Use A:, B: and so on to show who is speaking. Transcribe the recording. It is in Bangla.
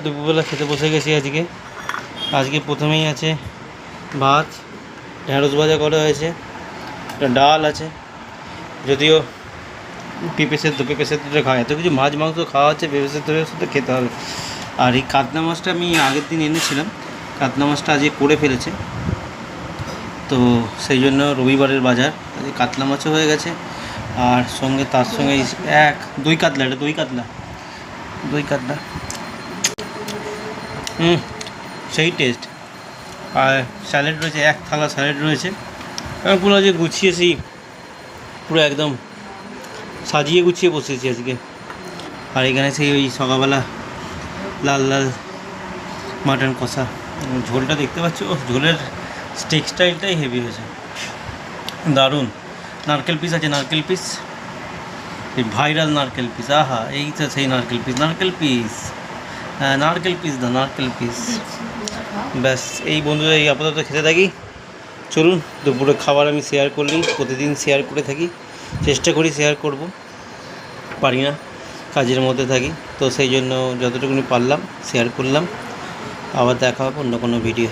A: দুপুরবেলা খেতে বসে গেছি। আজকে প্রথমেই আছে ভাত, ঢেঁড়স ভাজা করা হয়েছে, একটা ডাল আছে, যদিও পেঁপে সেদ্ধটা খাওয়া, এত কিছু মাছ মাংস খাওয়া হচ্ছে, পেঁপে সেদ্ধ খেতে হবে। আর এই কাতলা মাছটা আমি আগের দিন এনেছিলাম, কাতলা মাছটা আজকে করে ফেলেছে, তো সেই জন্য রবিবারের বাজার আজকে কাতলা মাছও হয়ে গেছে। আর তার সঙ্গে দই কাতলা সেই টেস্ট। আর স্যালাড রয়েছে, এক থালা স্যালাড রয়েছে। পুরো যে গুছিয়েছি, পুরো একদম সাজিয়ে গুছিয়ে বসেছি আজকে। আর এখানে সেই ওই সকালবেলা লাল লাল মাটন কষা, ঝোলটা দেখতে পাচ্ছ, ঝোলের টেক্সটাইলটাই হেভি হয়েছে, দারুণ। নারকেল পিস আছে, নারকেল পিস, এই ভাইরাল নারকেল পিস, আহা এই তো সেই নারকেল পিস, হ্যাঁ নারকেল পিস। ব্যাস এই বন্ধুরা, এই আপাতত খেতে থাকি। চলুন, দুপুরে খাবার আমি শেয়ার করলেই, প্রতিদিন শেয়ার করে থাকি, চেষ্টা করি শেয়ার করব, পারি না, কাজের মধ্যে থাকি, তো সেই জন্য যতটুকুনি পারলাম শেয়ার করলাম। আবার দেখা হবে অন্য কোনো ভিডিও।